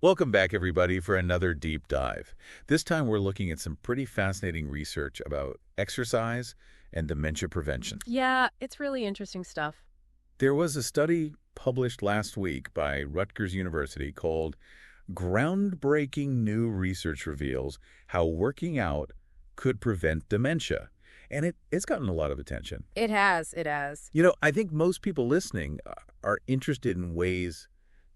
Welcome back, everybody, for another deep dive. This time we're looking at some pretty fascinating research about exercise and dementia prevention. Yeah, it's really interesting stuff. There was a study published last week by Rutgers University called Groundbreaking New Research Reveals How Working Out Could Prevent Dementia. And it's gotten a lot of attention. It has, it has. I think most people listening are interested in ways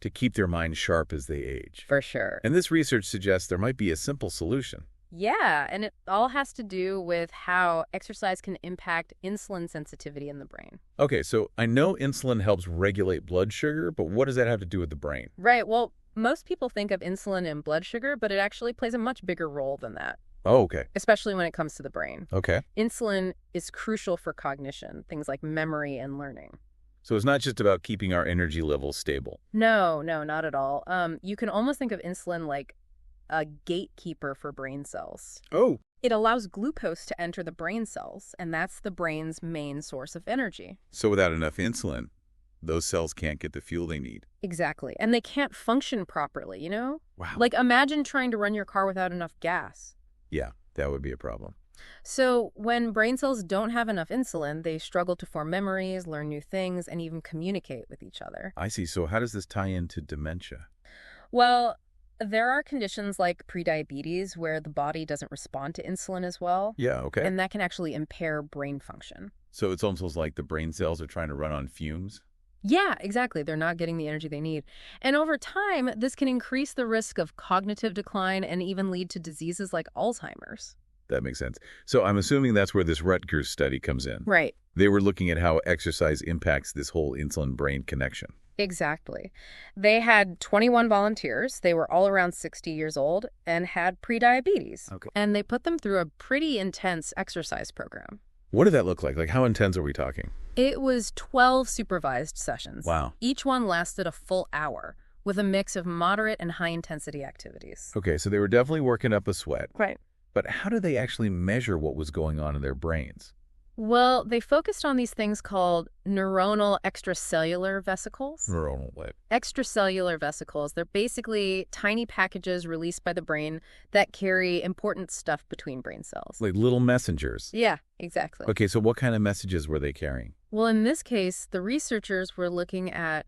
to keep their minds sharp as they age. For sure. And this research suggests there might be a simple solution. Yeah, and it all has to do with how exercise can impact insulin sensitivity in the brain. Okay, so I know insulin helps regulate blood sugar, but what does that have to do with the brain? Right, well, most people think of insulin and blood sugar, but it actually plays a much bigger role than that. Oh, okay. Especially when it comes to the brain. Okay. Insulin is crucial for cognition, things like memory and learning. So it's not just about keeping our energy levels stable. No, not at all. You can almost think of insulin like a gatekeeper for brain cells. Oh. It allows glucose to enter the brain cells, and that's the brain's main source of energy. So without enough insulin, those cells can't get the fuel they need. Exactly. And they can't function properly, you know? Wow. Like, imagine trying to run your car without enough gas. Yeah, that would be a problem. So when brain cells don't have enough insulin, they struggle to form memories, learn new things, and even communicate with each other. I see. So how does this tie into dementia? Well, there are conditions like prediabetes where the body doesn't respond to insulin as well. Yeah, okay. And that can actually impair brain function. So it's almost like the brain cells are trying to run on fumes? Yeah, exactly. They're not getting the energy they need. And over time, this can increase the risk of cognitive decline and even lead to diseases like Alzheimer's. That makes sense. So I'm assuming that's where this Rutgers study comes in. Right. They were looking at how exercise impacts this whole insulin-brain connection. Exactly. They had 21 volunteers. They were all around 60 years old and had prediabetes. Okay. And they put them through a pretty intense exercise program. What did that look like? Like, how intense are we talking? It was 12 supervised sessions. Wow. Each one lasted a full hour with a mix of moderate and high-intensity activities. Okay, so they were definitely working up a sweat. Right. But how did they actually measure what was going on in their brains? Well, they focused on these things called neuronal extracellular vesicles. Neuronal what? Extracellular vesicles. They're basically tiny packages released by the brain that carry important stuff between brain cells. Like little messengers. Yeah, exactly. Okay, so what kind of messages were they carrying? Well, in this case, the researchers were looking at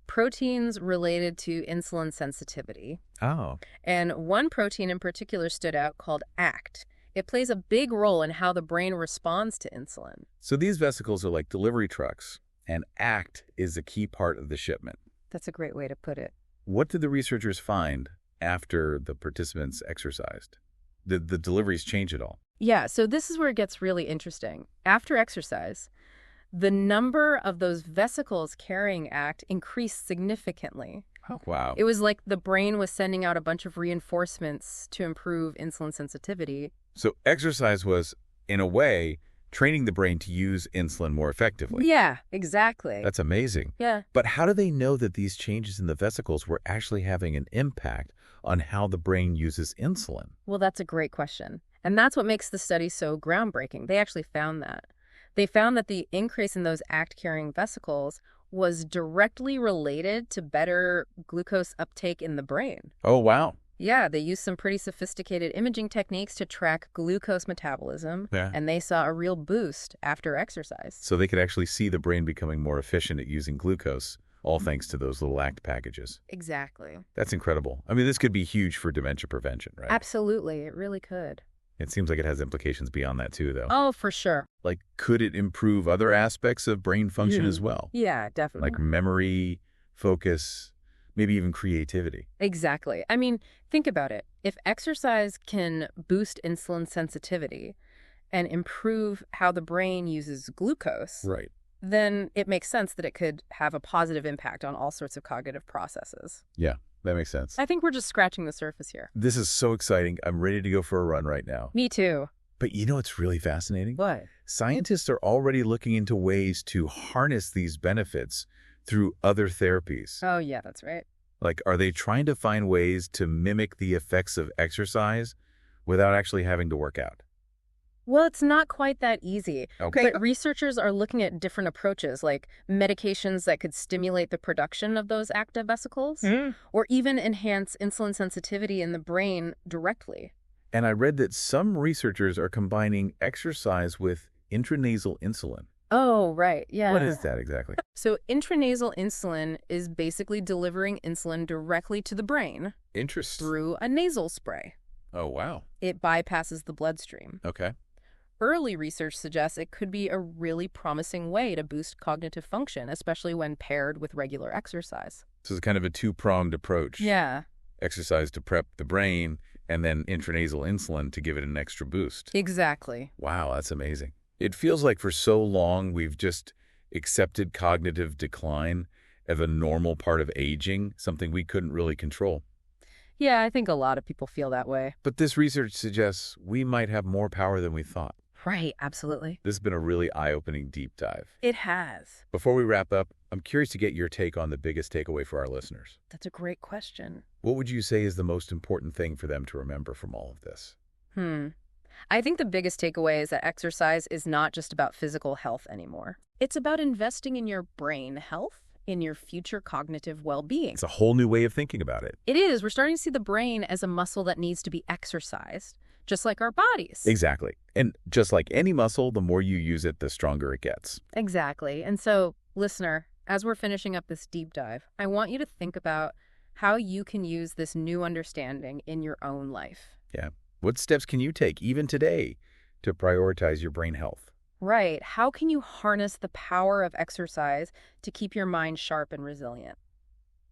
proteins related to insulin sensitivity. Oh. And one protein in particular stood out called ACT. It plays a big role in how the brain responds to insulin. So these vesicles are like delivery trucks, and ACT is a key part of the shipment. That's a great way to put it. What did the researchers find after the participants exercised? Did the deliveries change at all? Yeah, so this is where it gets really interesting. After exercise, the number of those vesicles carrying ACT increased significantly. Oh, wow. It was like the brain was sending out a bunch of reinforcements to improve insulin sensitivity. So exercise was, in a way, training the brain to use insulin more effectively. Yeah, exactly. That's amazing. Yeah. But how do they know that these changes in the vesicles were actually having an impact on how the brain uses insulin? Well, that's a great question. And that's what makes the study so groundbreaking. They actually found that. They found that the increase in those ACT-carrying vesicles was directly related to better glucose uptake in the brain. Oh, wow. Yeah, they used some pretty sophisticated imaging techniques to track glucose metabolism, and they saw a real boost after exercise. So they could actually see the brain becoming more efficient at using glucose, all thanks to those little ACT packages. Exactly. That's incredible. I mean, this could be huge for dementia prevention, right? Absolutely, it really could. It seems like it has implications beyond that, too, though. Oh, for sure. Like, could it improve other aspects of brain function as well? Yeah, definitely. Like memory, focus, maybe even creativity. Exactly. I mean, think about it. If exercise can boost insulin sensitivity and improve how the brain uses glucose, Right. then it makes sense that it could have a positive impact on all sorts of cognitive processes. Yeah, that makes sense. I think we're just scratching the surface here. This is so exciting. I'm ready to go for a run right now. Me too. But you know what's really fascinating? What? Scientists are already looking into ways to harness these benefits through other therapies. Oh, yeah, that's right. Like, are they trying to find ways to mimic the effects of exercise without actually having to work out? Well, it's not quite that easy. Okay. But researchers are looking at different approaches, like medications that could stimulate the production of those active vesicles, or even enhance insulin sensitivity in the brain directly. And I read that some researchers are combining exercise with intranasal insulin. Oh, right. Yeah. What is that exactly? So intranasal insulin is basically delivering insulin directly to the brain Interesting. through a nasal spray. Oh, wow. It bypasses the bloodstream. Okay. Early research suggests it could be a really promising way to boost cognitive function, especially when paired with regular exercise. So it's kind of a two-pronged approach. Yeah, Exercise to prep the brain, and then intranasal insulin to give it an extra boost. exactly. Wow, that's amazing. It feels like for so long we've just accepted cognitive decline as a normal part of aging, something we couldn't really control. Yeah, I think a lot of people feel that way. But this research suggests we might have more power than we thought. Right, absolutely. This has been a really eye-opening deep dive. It has. Before we wrap up, I'm curious to get your take on the biggest takeaway for our listeners. That's a great question. What would you say is the most important thing for them to remember from all of this? I think the biggest takeaway is that exercise is not just about physical health anymore. It's about investing in your brain health, in your future cognitive well-being. It's a whole new way of thinking about it. It is. We're starting to see the brain as a muscle that needs to be exercised, just like our bodies. Exactly. And just like any muscle, the more you use it, the stronger it gets. Exactly. And so, listener, as we're finishing up this deep dive, I want you to think about how you can use this new understanding in your own life. Yeah. What steps can you take, even today, to prioritize your brain health? Right. How can you harness the power of exercise to keep your mind sharp and resilient?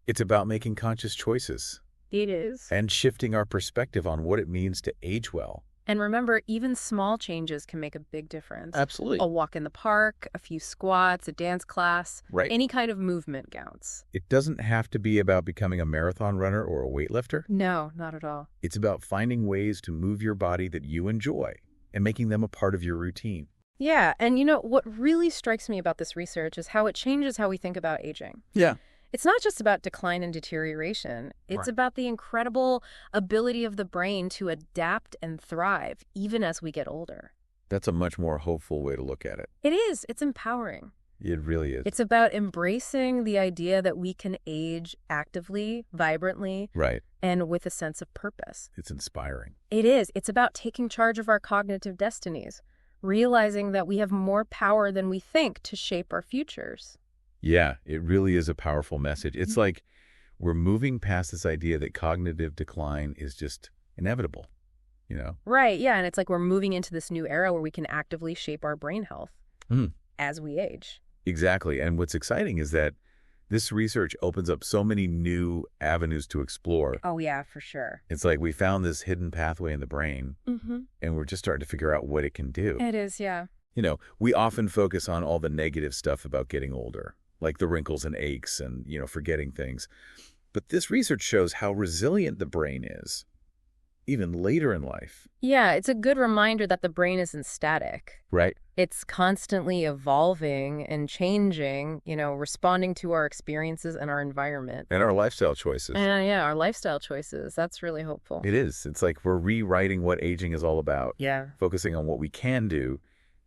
It's about making conscious choices It is. and shifting our perspective on what it means to age well. And remember, even small changes can make a big difference. Absolutely. A walk in the park, a few squats, a dance class, Right. any kind of movement counts. It doesn't have to be about becoming a marathon runner or a weightlifter. No, not at all. It's about finding ways to move your body that you enjoy and making them a part of your routine. Yeah, and you know, what really strikes me about this research is how it changes how we think about aging. Yeah. It's not just about decline and deterioration. It's Right. about the incredible ability of the brain to adapt and thrive, even as we get older. That's a much more hopeful way to look at it. It is. It's empowering. It really is. It's about embracing the idea that we can age actively, vibrantly, Right. and with a sense of purpose. It's inspiring. It is. It's about taking charge of our cognitive destinies, realizing that we have more power than we think to shape our futures. Yeah, it really is a powerful message. It's like we're moving past this idea that cognitive decline is just inevitable, you know? Right, yeah, and it's like we're moving into this new era where we can actively shape our brain health Mm. as we age. Exactly. And what's exciting is that this research opens up so many new avenues to explore. Oh, yeah, for sure. It's like we found this hidden pathway in the brain, and we're just starting to figure out what it can do. It is, yeah. You know, we often focus on all the negative stuff about getting older, like the wrinkles and aches and, forgetting things. But this research shows how resilient the brain is, even later in life. Yeah, it's a good reminder that the brain isn't static. Right. It's constantly evolving and changing, responding to our experiences and our environment. And our lifestyle choices. Yeah, our lifestyle choices. That's really hopeful. It is. It's like we're rewriting what aging is all about. Yeah. Focusing on what we can do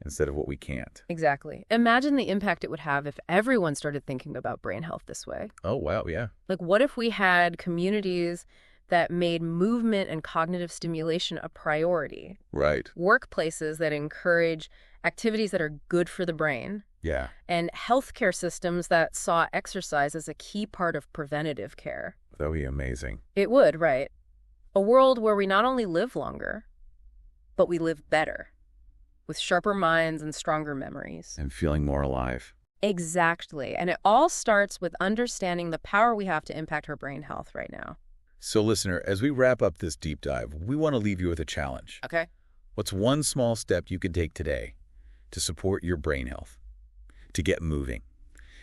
instead of what we can't. Exactly. Imagine the impact it would have if everyone started thinking about brain health this way. Oh, wow, yeah. Like, what if we had communities that made movement and cognitive stimulation a priority? Right. Workplaces that encourage activities that are good for the brain, Yeah. and healthcare systems that saw exercise as a key part of preventative care. That would be amazing. It would, right? A world where we not only live longer, but we live better, with sharper minds and stronger memories. And feeling more alive. Exactly. And it all starts with understanding the power we have to impact our brain health right now. So, listener, as we wrap up this deep dive, we want to leave you with a challenge. Okay. What's one small step you can take today to support your brain health, to get moving,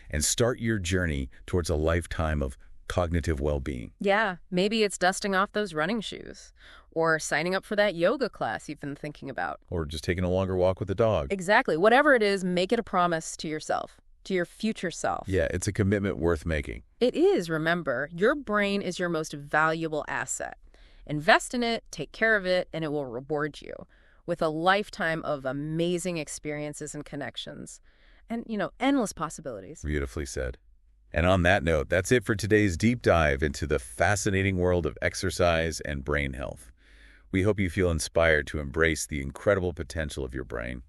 and start your journey towards a lifetime of cognitive well-being? Yeah, maybe it's dusting off those running shoes, or signing up for that yoga class you've been thinking about. Or just taking a longer walk with the dog. Exactly. Whatever it is, make it a promise to yourself, to your future self. Yeah, it's a commitment worth making. It is, remember, your brain is your most valuable asset. Invest in it, take care of it, and it will reward you. with a lifetime of amazing experiences and connections. And, endless possibilities. Beautifully said. And on that note, that's it for today's deep dive into the fascinating world of exercise and brain health. We hope you feel inspired to embrace the incredible potential of your brain.